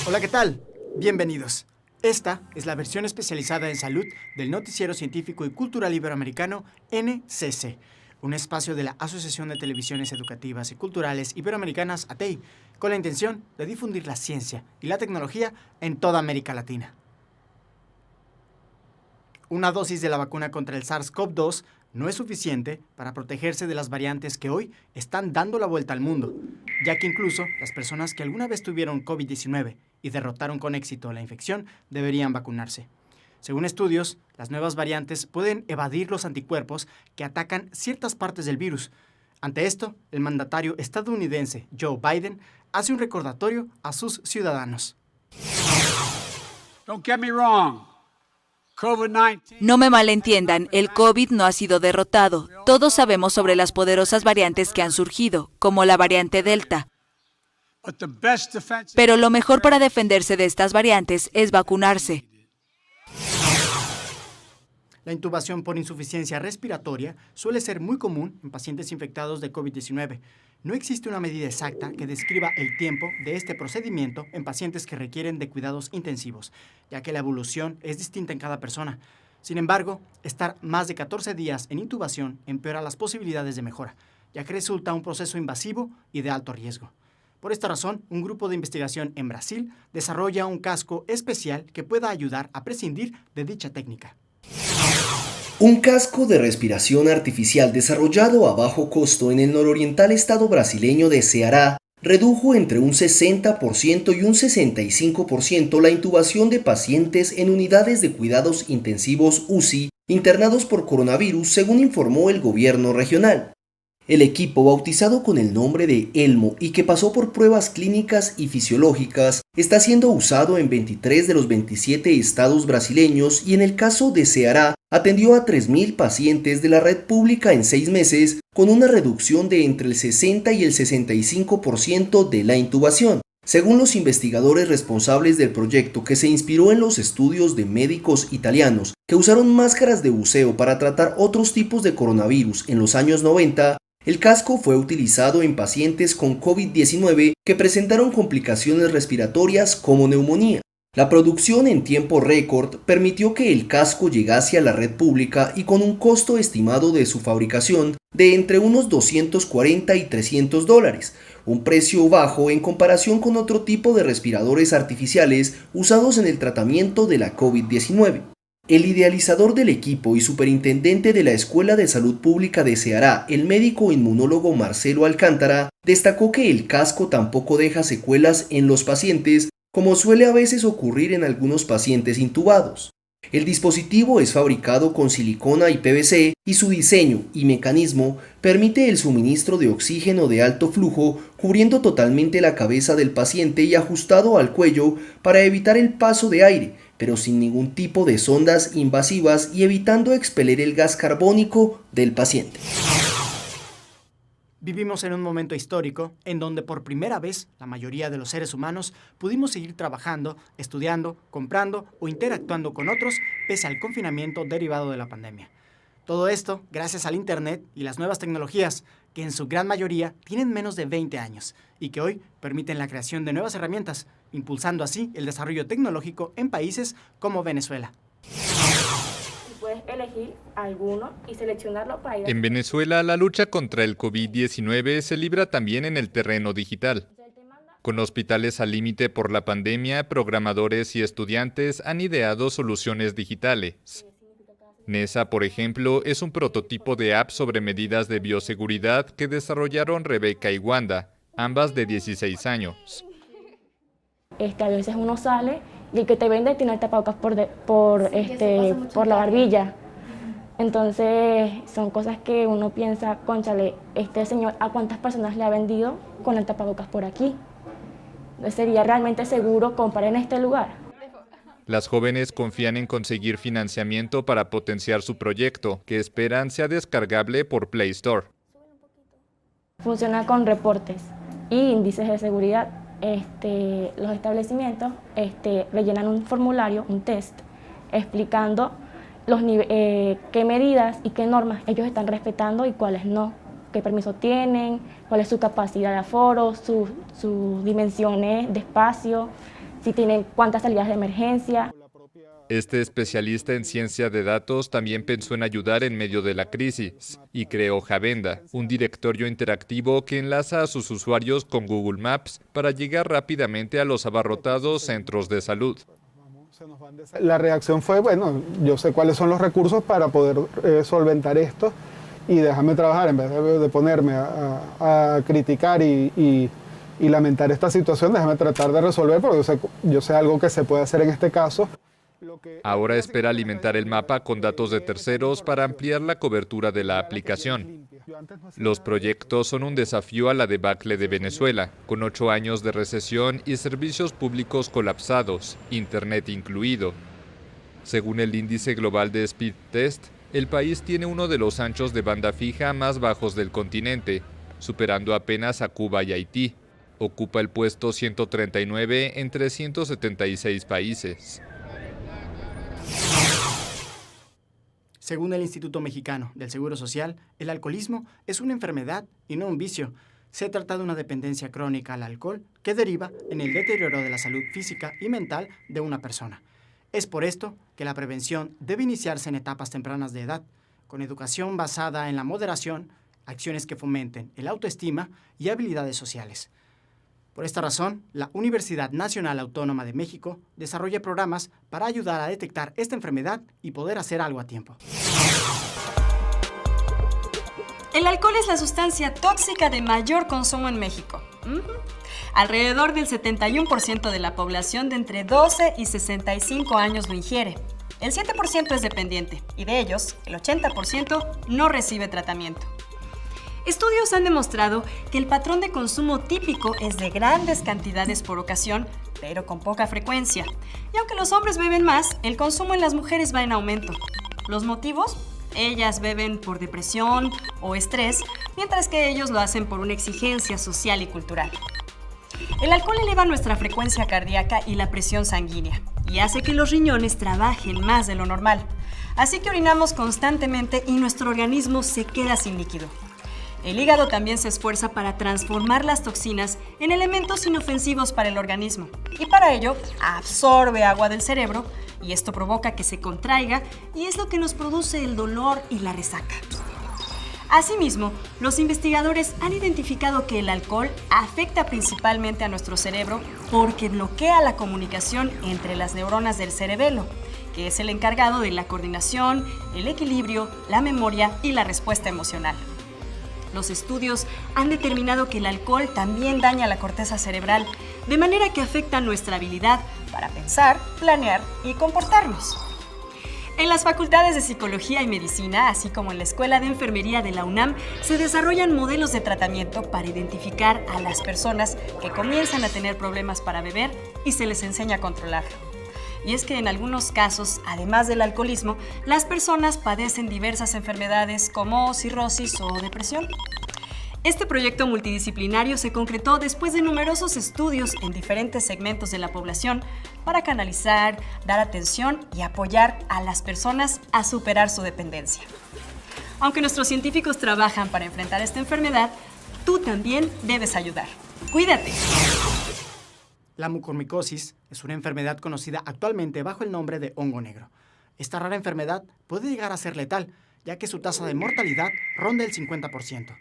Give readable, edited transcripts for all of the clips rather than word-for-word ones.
Hola, ¿qué tal? Bienvenidos. Esta es la versión especializada en salud del Noticiero Científico y Cultural Iberoamericano NCC, un espacio de la Asociación de Televisiones Educativas y Culturales Iberoamericanas, ATEI, con la intención de difundir la ciencia y la tecnología en toda América Latina. Una dosis de la vacuna contra el SARS-CoV-2 no es suficiente para protegerse de las variantes que hoy están dando la vuelta al mundo, ya que incluso las personas que alguna vez tuvieron COVID-19 y derrotaron con éxito la infección deberían vacunarse. Según estudios, las nuevas variantes pueden evadir los anticuerpos que atacan ciertas partes del virus. Ante esto, el mandatario estadounidense Joe Biden hace un recordatorio a sus ciudadanos. Don't get me wrong. No me malentiendan, el COVID no ha sido derrotado. Todos sabemos sobre las poderosas variantes que han surgido, como la variante Delta. Pero lo mejor para defenderse de estas variantes es vacunarse. La intubación por insuficiencia respiratoria suele ser muy común en pacientes infectados de COVID-19. No existe una medida exacta que describa el tiempo de este procedimiento en pacientes que requieren de cuidados intensivos, ya que la evolución es distinta en cada persona. Sin embargo, estar más de 14 días en intubación empeora las posibilidades de mejora, ya que resulta un proceso invasivo y de alto riesgo. Por esta razón, un grupo de investigación en Brasil desarrolla un casco especial que pueda ayudar a prescindir de dicha técnica. Un casco de respiración artificial desarrollado a bajo costo en el nororiental estado brasileño de Ceará redujo entre un 60% y un 65% la intubación de pacientes en unidades de cuidados intensivos UCI internados por coronavirus, según informó el gobierno regional. El equipo, bautizado con el nombre de Elmo y que pasó por pruebas clínicas y fisiológicas, está siendo usado en 23 de los 27 estados brasileños y en el caso de Ceará atendió a 3.000 pacientes de la red pública en 6 meses, con una reducción de entre el 60 y el 65% de la intubación. Según los investigadores responsables del proyecto, que se inspiró en los estudios de médicos italianos que usaron máscaras de buceo para tratar otros tipos de coronavirus en los años 90, el casco fue utilizado en pacientes con COVID-19 que presentaron complicaciones respiratorias como neumonía. La producción en tiempo récord permitió que el casco llegase a la red pública y con un costo estimado de su fabricación de entre unos $240 y $300, un precio bajo en comparación con otro tipo de respiradores artificiales usados en el tratamiento de la COVID-19. El idealizador del equipo y superintendente de la Escuela de Salud Pública de Ceará, el médico inmunólogo Marcelo Alcántara, destacó que el casco tampoco deja secuelas en los pacientes, como suele a veces ocurrir en algunos pacientes intubados. El dispositivo es fabricado con silicona y PVC y su diseño y mecanismo permite el suministro de oxígeno de alto flujo, cubriendo totalmente la cabeza del paciente y ajustado al cuello para evitar el paso de aire, pero sin ningún tipo de sondas invasivas y evitando expeler el gas carbónico del paciente. Vivimos en un momento histórico en donde por primera vez la mayoría de los seres humanos pudimos seguir trabajando, estudiando, comprando o interactuando con otros pese al confinamiento derivado de la pandemia. Todo esto gracias al Internet y las nuevas tecnologías, que en su gran mayoría tienen menos de 20 años y que hoy permiten la creación de nuevas herramientas, impulsando así el desarrollo tecnológico en países como Venezuela. Puedes elegir alguno y seleccionarlo para ir a... En Venezuela, la lucha contra el COVID-19 se libra también en el terreno digital. Con hospitales al límite por la pandemia, programadores y estudiantes han ideado soluciones digitales. NESA, por ejemplo, es un prototipo de app sobre medidas de bioseguridad que desarrollaron Rebeca y Wanda, ambas de 16 años. A veces uno sale y el que te vende tiene el tapabocas por la barbilla. Entonces son cosas que uno piensa, cónchale, este señor ¿a cuántas personas le ha vendido con el tapabocas por aquí? ¿Sería realmente seguro comprar en este lugar? Las jóvenes confían en conseguir financiamiento para potenciar su proyecto, que esperan sea descargable por Play Store. Funciona con reportes y índices de seguridad. Los establecimientos rellenan un formulario, un test, explicando qué medidas y qué normas ellos están respetando y cuáles no, qué permiso tienen, cuál es su capacidad de aforo, sus dimensiones de espacio, si tienen cuántas salidas de emergencia. Este especialista en ciencia de datos también pensó en ayudar en medio de la crisis y creó Javenda, un directorio interactivo que enlaza a sus usuarios con Google Maps para llegar rápidamente a los abarrotados centros de salud. La reacción fue, bueno, yo sé cuáles son los recursos para poder solventar esto y déjame trabajar en vez de ponerme a criticar y lamentar esta situación, déjame tratar de resolver porque yo sé algo que se puede hacer en este caso. Ahora espera alimentar el mapa con datos de terceros para ampliar la cobertura de la aplicación. Los proyectos son un desafío a la debacle de Venezuela, con 8 años de recesión y servicios públicos colapsados, Internet incluido. Según el índice global de Speed Test, el país tiene uno de los anchos de banda fija más bajos del continente, superando apenas a Cuba y Haití. Ocupa el puesto 139 entre 176 países. Según el Instituto Mexicano del Seguro Social, el alcoholismo es una enfermedad y no un vicio. Se trata de una dependencia crónica al alcohol que deriva en el deterioro de la salud física y mental de una persona. Es por esto que la prevención debe iniciarse en etapas tempranas de edad, con educación basada en la moderación, acciones que fomenten el autoestima y habilidades sociales. Por esta razón, la Universidad Nacional Autónoma de México desarrolla programas para ayudar a detectar esta enfermedad y poder hacer algo a tiempo. El alcohol es la sustancia tóxica de mayor consumo en México. Alrededor del 71% de la población de entre 12 y 65 años lo ingiere. El 7% es dependiente y de ellos, el 80% no recibe tratamiento. Estudios han demostrado que el patrón de consumo típico es de grandes cantidades por ocasión, pero con poca frecuencia. Y aunque los hombres beben más, el consumo en las mujeres va en aumento. ¿Los motivos? Ellas beben por depresión o estrés, mientras que ellos lo hacen por una exigencia social y cultural. El alcohol eleva nuestra frecuencia cardíaca y la presión sanguínea, y hace que los riñones trabajen más de lo normal. Así que orinamos constantemente y nuestro organismo se queda sin líquido. El hígado también se esfuerza para transformar las toxinas en elementos inofensivos para el organismo y para ello absorbe agua del cerebro y esto provoca que se contraiga y es lo que nos produce el dolor y la resaca. Asimismo, los investigadores han identificado que el alcohol afecta principalmente a nuestro cerebro porque bloquea la comunicación entre las neuronas del cerebelo, que es el encargado de la coordinación, el equilibrio, la memoria y la respuesta emocional. Los estudios han determinado que el alcohol también daña la corteza cerebral, de manera que afecta nuestra habilidad para pensar, planear y comportarnos. En las facultades de Psicología y Medicina, así como en la Escuela de Enfermería de la UNAM, se desarrollan modelos de tratamiento para identificar a las personas que comienzan a tener problemas para beber y se les enseña a controlarlo. Y es que en algunos casos, además del alcoholismo, las personas padecen diversas enfermedades como cirrosis o depresión. Este proyecto multidisciplinario se concretó después de numerosos estudios en diferentes segmentos de la población para canalizar, dar atención y apoyar a las personas a superar su dependencia. Aunque nuestros científicos trabajan para enfrentar esta enfermedad, tú también debes ayudar. ¡Cuídate! La mucormicosis es una enfermedad conocida actualmente bajo el nombre de hongo negro. Esta rara enfermedad puede llegar a ser letal, ya que su tasa de mortalidad ronda el 50%.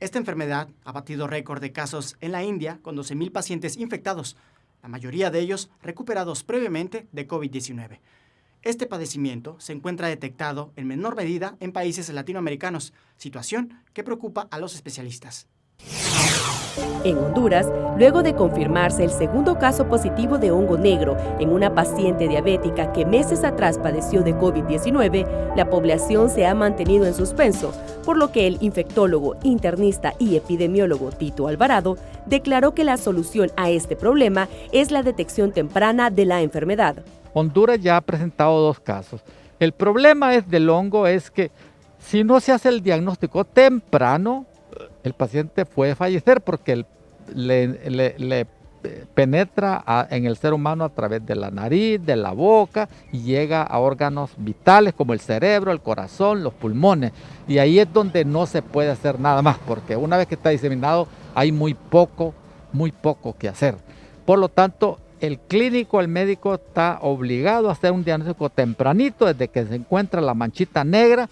Esta enfermedad ha batido récord de casos en la India con 12,000 pacientes infectados, la mayoría de ellos recuperados previamente de COVID-19. Este padecimiento se encuentra detectado en menor medida en países latinoamericanos, situación que preocupa a los especialistas. En Honduras, luego de confirmarse el segundo caso positivo de hongo negro en una paciente diabética que meses atrás padeció de COVID-19, la población se ha mantenido en suspenso, por lo que el infectólogo, internista y epidemiólogo Tito Alvarado declaró que la solución a este problema es la detección temprana de la enfermedad. Honduras ya ha presentado 2 casos. El problema del hongo es que si no se hace el diagnóstico temprano, el paciente puede fallecer porque le penetra en el ser humano a través de la nariz, de la boca y llega a órganos vitales como el cerebro, el corazón, los pulmones. Y ahí es donde no se puede hacer nada más porque una vez que está diseminado hay muy poco que hacer. Por lo tanto, el clínico, el médico está obligado a hacer un diagnóstico tempranito desde que se encuentra la manchita negra,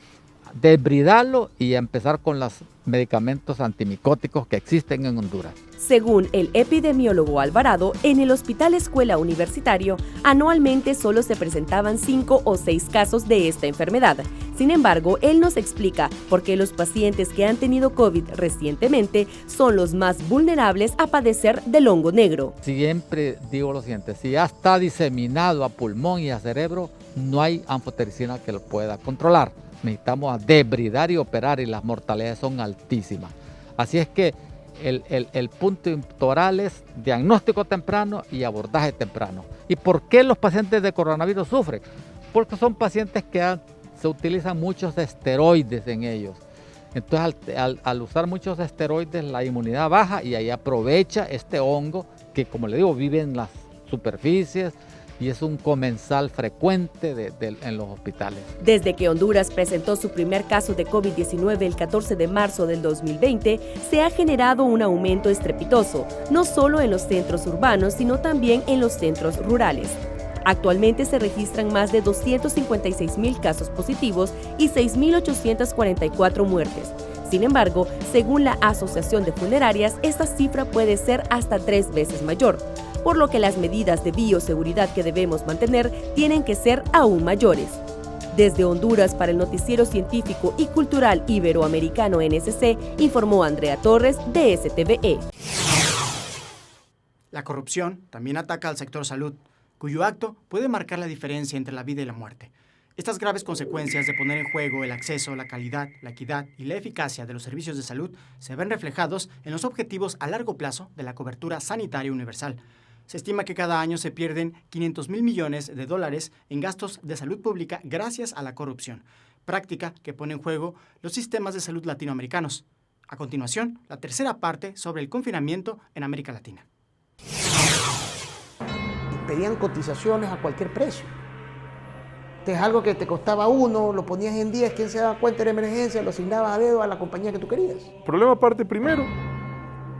desbridarlo y empezar con los medicamentos antimicóticos que existen en Honduras. Según el epidemiólogo Alvarado, en el Hospital Escuela Universitario, anualmente solo se presentaban 5 o 6 casos de esta enfermedad. Sin embargo, él nos explica por qué los pacientes que han tenido COVID recientemente son los más vulnerables a padecer del hongo negro. Siempre digo lo siguiente, si ya está diseminado a pulmón y a cerebro, no hay anfotericina que lo pueda controlar. Necesitamos debridar y operar y las mortalidades son altísimas. Así es que el punto intoral es diagnóstico temprano y abordaje temprano. ¿Y por qué los pacientes de coronavirus sufren? Porque son pacientes que se utilizan muchos esteroides en ellos. Entonces al usar muchos esteroides la inmunidad baja y ahí aprovecha este hongo que, como le digo, vive en las superficies y es un comensal frecuente en los hospitales. Desde que Honduras presentó su primer caso de COVID-19 el 14 de marzo del 2020, se ha generado un aumento estrepitoso, no solo en los centros urbanos, sino también en los centros rurales. Actualmente se registran más de 256,000 casos positivos y 6,844 muertes. Sin embargo, según la Asociación de Funerarias, esta cifra puede ser hasta 3 veces mayor, por lo que las medidas de bioseguridad que debemos mantener tienen que ser aún mayores. Desde Honduras para el Noticiero Científico y Cultural Iberoamericano NSC, informó Andrea Torres de STVE. La corrupción también ataca al sector salud, cuyo acto puede marcar la diferencia entre la vida y la muerte. Estas graves consecuencias de poner en juego el acceso, la calidad, la equidad y la eficacia de los servicios de salud se ven reflejados en los objetivos a largo plazo de la cobertura sanitaria universal. Se estima que cada año se pierden $500,000 millones en gastos de salud pública gracias a la corrupción, práctica que pone en juego los sistemas de salud latinoamericanos. A continuación, la tercera parte sobre el confinamiento en América Latina. Pedían cotizaciones a cualquier precio. Es algo que te costaba 1, lo ponías en 10, quien se daba cuenta de emergencia, lo asignabas a dedo a la compañía que tú querías. El problema parte primero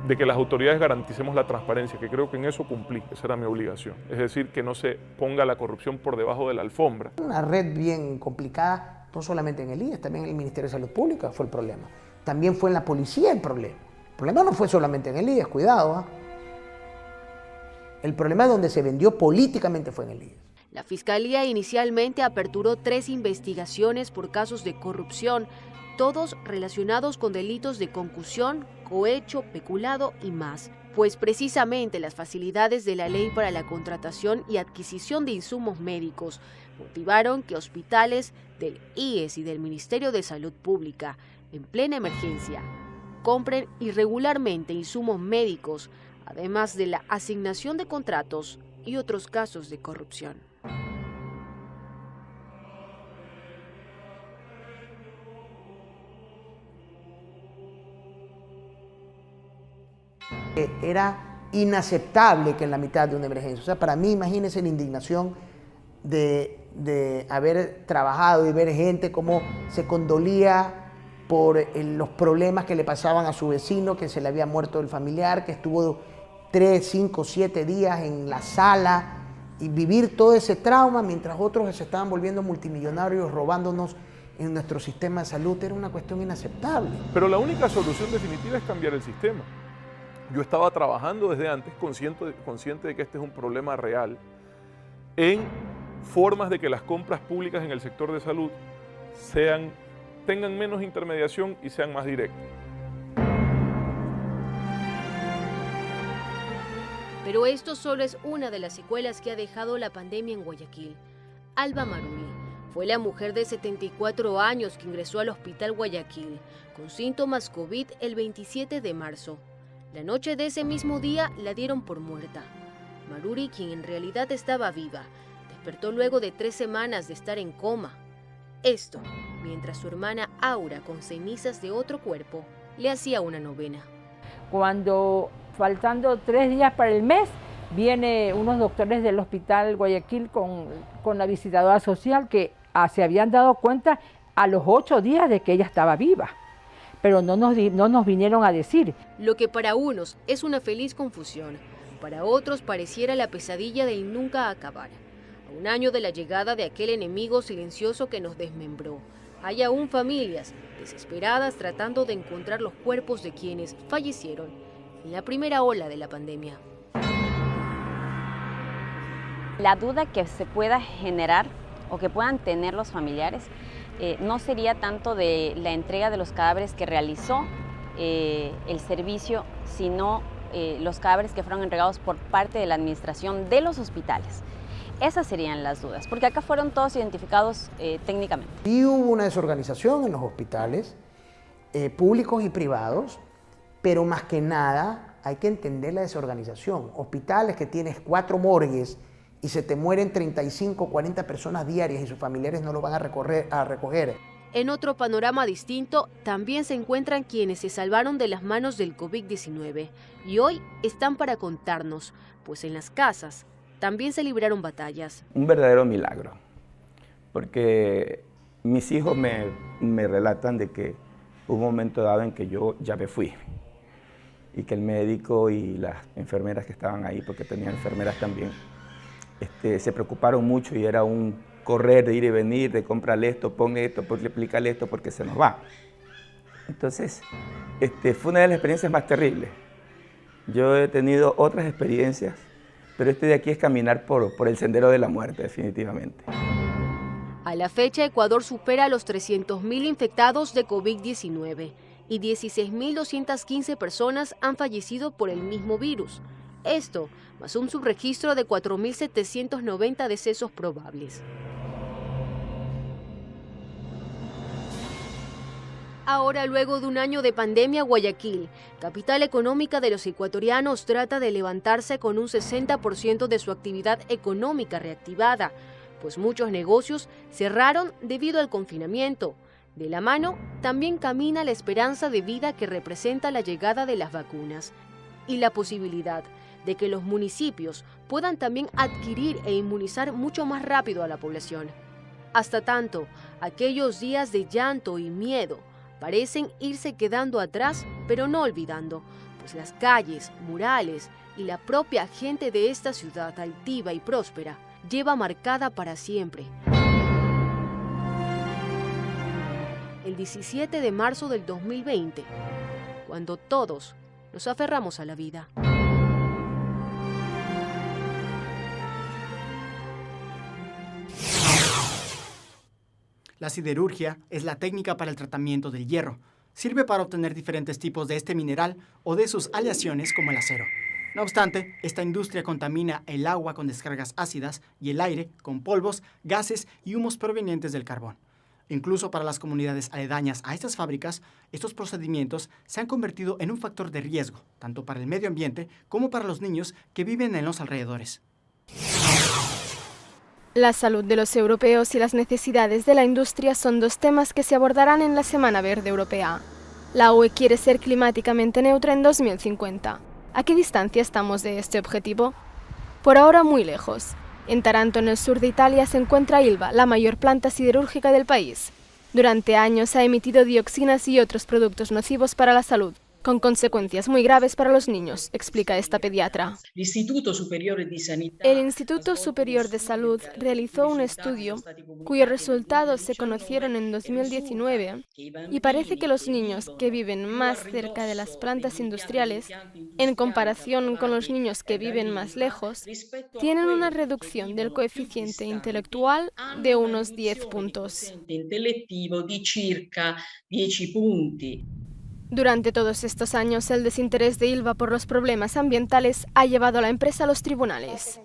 de que las autoridades garanticemos la transparencia, que creo que en eso cumplí, esa era mi obligación. Es decir, que no se ponga la corrupción por debajo de la alfombra. Una red bien complicada, no solamente en el IES, también en el Ministerio de Salud Pública fue el problema. También fue en la policía el problema. El problema no fue solamente en el IES, cuidado. ¿eh? El problema donde se vendió políticamente fue en el IES. La Fiscalía inicialmente aperturó 3 investigaciones por casos de corrupción, todos relacionados con delitos de concusión, cohecho, peculado y más. Pues precisamente las facilidades de la ley para la contratación y adquisición de insumos médicos motivaron que hospitales del IES y del Ministerio de Salud Pública, en plena emergencia, compren irregularmente insumos médicos, además de la asignación de contratos y otros casos de corrupción. Era inaceptable que en la mitad de una emergencia, o sea, para mí, imagínense la indignación de haber trabajado y ver gente cómo se condolía por los problemas que le pasaban a su vecino, que se le había muerto el familiar, que estuvo 3, 5, 7 días en la sala, y vivir todo ese trauma mientras otros se estaban volviendo multimillonarios, robándonos en nuestro sistema de salud, era una cuestión inaceptable. Pero la única solución definitiva es cambiar el sistema. Yo estaba trabajando desde antes, consciente de que este es un problema real, en formas de que las compras públicas en el sector de salud tengan menos intermediación y sean más directas. Pero esto solo es una de las secuelas que ha dejado la pandemia en Guayaquil. Alba Maruri fue la mujer de 74 años que ingresó al Hospital Guayaquil con síntomas COVID el 27 de marzo. La noche de ese mismo día la dieron por muerta. Maruri, quien en realidad estaba viva, despertó luego de 3 semanas de estar en coma. Esto, mientras su hermana Aura, con cenizas de otro cuerpo, le hacía una novena. Cuando, faltando 3 días para el mes, vienen unos doctores del Hospital Guayaquil con la visitadora social que se habían dado cuenta a los 8 días de que ella estaba viva. Pero no nos vinieron a decir. Lo que para unos es una feliz confusión, para otros pareciera la pesadilla del nunca acabar. A un año de la llegada de aquel enemigo silencioso que nos desmembró, hay aún familias desesperadas tratando de encontrar los cuerpos de quienes fallecieron en la primera ola de la pandemia. La duda que se pueda generar o que puedan tener los familiares no sería tanto de la entrega de los cadáveres que realizó el servicio, sino los cadáveres que fueron entregados por parte de la administración de los hospitales. Esas serían las dudas, porque acá fueron todos identificados técnicamente. Y hubo una desorganización en los hospitales, públicos y privados, pero más que nada hay que entender la desorganización. Hospitales que tienes 4 morgues y se te mueren 35, 40 personas diarias y sus familiares no lo van a recoger. En otro panorama distinto, también se encuentran quienes se salvaron de las manos del COVID-19 y hoy están para contarnos, pues en las casas también se libraron batallas. Un verdadero milagro, porque mis hijos me relatan de que hubo un momento dado en que yo ya me fui y que el médico y las enfermeras que estaban ahí, porque tenía enfermeras también, se preocuparon mucho y era un correr de ir y venir, de comprarle esto, ponle esto, explícale esto porque se nos va. Entonces, fue una de las experiencias más terribles. Yo he tenido otras experiencias, pero de aquí es caminar por el sendero de la muerte, definitivamente. A la fecha, Ecuador supera los 300.000 infectados de COVID-19 y 16.215 personas han fallecido por el mismo virus. Esto, más un subregistro de 4.790 decesos probables. Ahora, luego de un año de pandemia, Guayaquil, capital económica de los ecuatorianos, trata de levantarse con un 60% de su actividad económica reactivada, pues muchos negocios cerraron debido al confinamiento. De la mano, también camina la esperanza de vida que representa la llegada de las vacunas y la posibilidad de que los municipios puedan también adquirir e inmunizar mucho más rápido a la población. Hasta tanto, aquellos días de llanto y miedo parecen irse quedando atrás, pero no olvidando, pues las calles, murales y la propia gente de esta ciudad altiva y próspera lleva marcada para siempre el 17 de marzo del 2020, cuando todos nos aferramos a la vida. La siderurgia es la técnica para el tratamiento del hierro. Sirve para obtener diferentes tipos de este mineral o de sus aleaciones como el acero. No obstante, esta industria contamina el agua con descargas ácidas y el aire con polvos, gases y humos provenientes del carbón. Incluso para las comunidades aledañas a estas fábricas, estos procedimientos se han convertido en un factor de riesgo, tanto para el medio ambiente como para los niños que viven en los alrededores. La salud de los europeos y las necesidades de la industria son 2 temas que se abordarán en la Semana Verde Europea. La UE quiere ser climáticamente neutra en 2050. ¿A qué distancia estamos de este objetivo? Por ahora muy lejos. En Taranto, en el sur de Italia, se encuentra Ilva, la mayor planta siderúrgica del país. Durante años ha emitido dioxinas y otros productos nocivos para la salud, con consecuencias muy graves para los niños, explica esta pediatra. El Instituto Superior de Salud realizó un estudio cuyos resultados se conocieron en 2019 y parece que los niños que viven más cerca de las plantas industriales, en comparación con los niños que viven más lejos, tienen una reducción del coeficiente intelectual de unos 10 puntos. Durante todos estos años, el desinterés de Ilva por los problemas ambientales ha llevado a la empresa a los tribunales.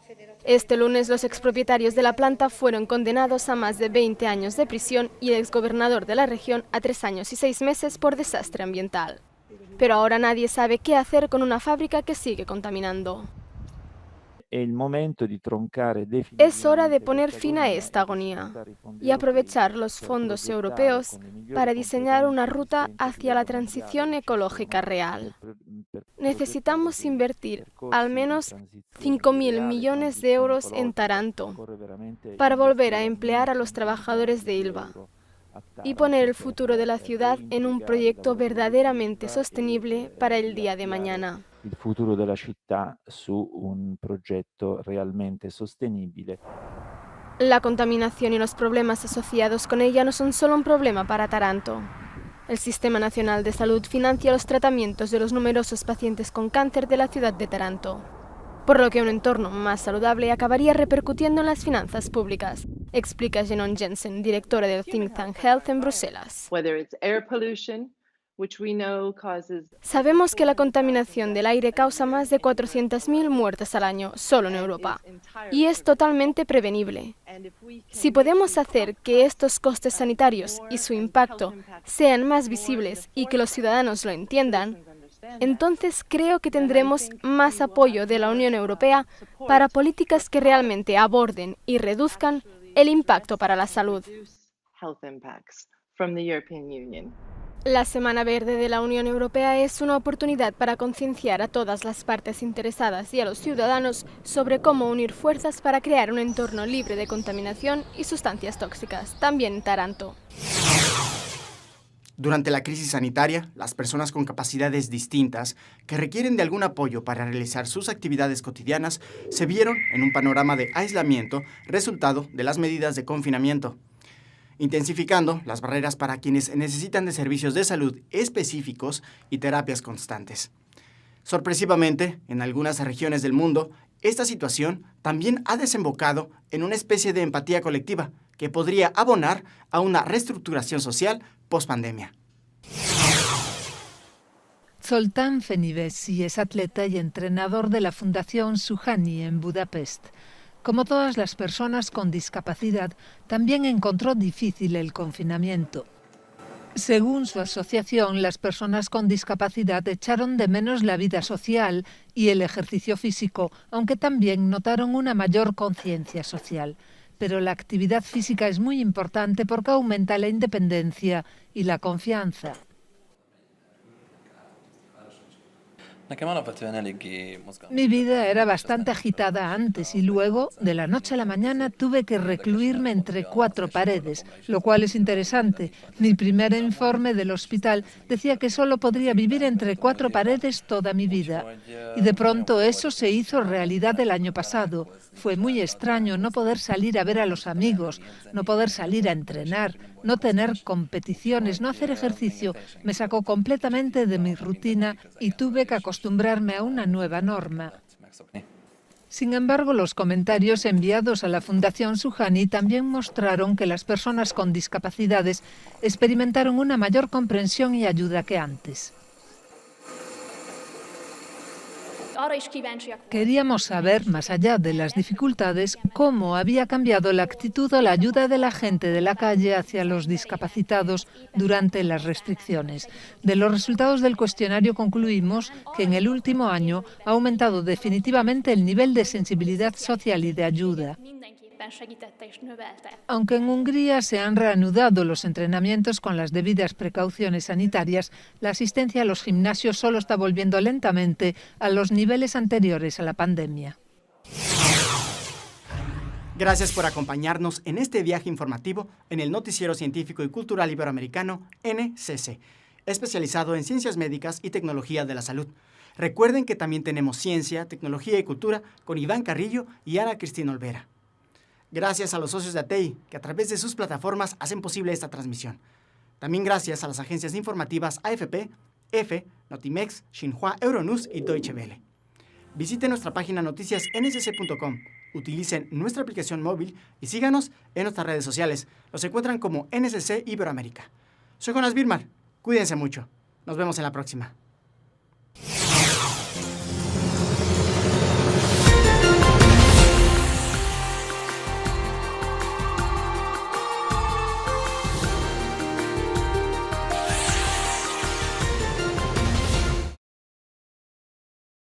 Este lunes, los expropietarios de la planta fueron condenados a más de 20 años de prisión y el exgobernador de la región a 3 años y 6 meses por desastre ambiental. Pero ahora nadie sabe qué hacer con una fábrica que sigue contaminando. Es hora de poner fin a esta agonía y aprovechar los fondos europeos para diseñar una ruta hacia la transición ecológica real. Necesitamos invertir al menos 5.000 millones de euros en Taranto para volver a emplear a los trabajadores de Ilva y poner el futuro de la ciudad en un proyecto verdaderamente sostenible para el día de mañana. il futuro della città su un progetto realmente sostenibile. La contaminación y los problemas asociados con ella no son solo un problema para Taranto. El Sistema Nacional de Salud financia los tratamientos de los numerosos pacientes con cáncer de la ciudad de Taranto, por lo que un entorno más saludable acabaría repercutiendo en las finanzas públicas, explica Jenon Jensen, directora del Think Tank Health en Bruselas. Sabemos que la contaminación del aire causa más de 400.000 muertes al año, solo en Europa, y es totalmente prevenible. Si podemos hacer que estos costes sanitarios y su impacto sean más visibles y que los ciudadanos lo entiendan, entonces creo que tendremos más apoyo de la Unión Europea para políticas que realmente aborden y reduzcan el impacto para la salud. La Semana Verde de la Unión Europea es una oportunidad para concienciar a todas las partes interesadas y a los ciudadanos sobre cómo unir fuerzas para crear un entorno libre de contaminación y sustancias tóxicas, también en Taranto. Durante la crisis sanitaria, las personas con capacidades distintas que requieren de algún apoyo para realizar sus actividades cotidianas se vieron en un panorama de aislamiento resultado de las medidas de confinamiento, intensificando las barreras para quienes necesitan de servicios de salud específicos y terapias constantes. Sorpresivamente, en algunas regiones del mundo, esta situación también ha desembocado en una especie de empatía colectiva que podría abonar a una reestructuración social post-pandemia. Zoltán Fenivesi es atleta y entrenador de la Fundación Suhani en Budapest. Como todas las personas con discapacidad, también encontró difícil el confinamiento. Según su asociación, las personas con discapacidad echaron de menos la vida social y el ejercicio físico, aunque también notaron una mayor conciencia social. Pero la actividad física es muy importante porque aumenta la independencia y la confianza. Mi vida era bastante agitada antes y luego, de la noche a la mañana, tuve que recluirme entre 4 paredes, lo cual es interesante. Mi primer informe del hospital decía que solo podría vivir entre 4 paredes toda mi vida. Y de pronto eso se hizo realidad el año pasado. Fue muy extraño no poder salir a ver a los amigos, no poder salir a entrenar, no tener competiciones, no hacer ejercicio. Me sacó completamente de mi rutina y tuve que acostumbrarme a una nueva norma. Sin embargo, los comentarios enviados a la Fundación Suhani también mostraron que las personas con discapacidades experimentaron una mayor comprensión y ayuda que antes. Queríamos saber, más allá de las dificultades, cómo había cambiado la actitud o la ayuda de la gente de la calle hacia los discapacitados durante las restricciones. De los resultados del cuestionario concluimos que en el último año ha aumentado definitivamente el nivel de sensibilidad social y de ayuda. Aunque en Hungría se han reanudado los entrenamientos con las debidas precauciones sanitarias, la asistencia a los gimnasios solo está volviendo lentamente a los niveles anteriores a la pandemia. Gracias por acompañarnos en este viaje informativo en el Noticiero Científico y Cultural Iberoamericano NCC, especializado en ciencias médicas y tecnología de la salud. Recuerden que también tenemos ciencia, tecnología y cultura con Iván Carrillo y Ana Cristina Olvera. Gracias a los socios de ATEI, que a través de sus plataformas hacen posible esta transmisión. También gracias a las agencias informativas AFP, EFE, Notimex, Xinhua, Euronews y Deutsche Welle. Visiten nuestra página noticiasnsc.com, utilicen nuestra aplicación móvil y síganos en nuestras redes sociales. Los encuentran como NSC Iberoamérica. Soy Jonas Birmar. Cuídense mucho. Nos vemos en la próxima.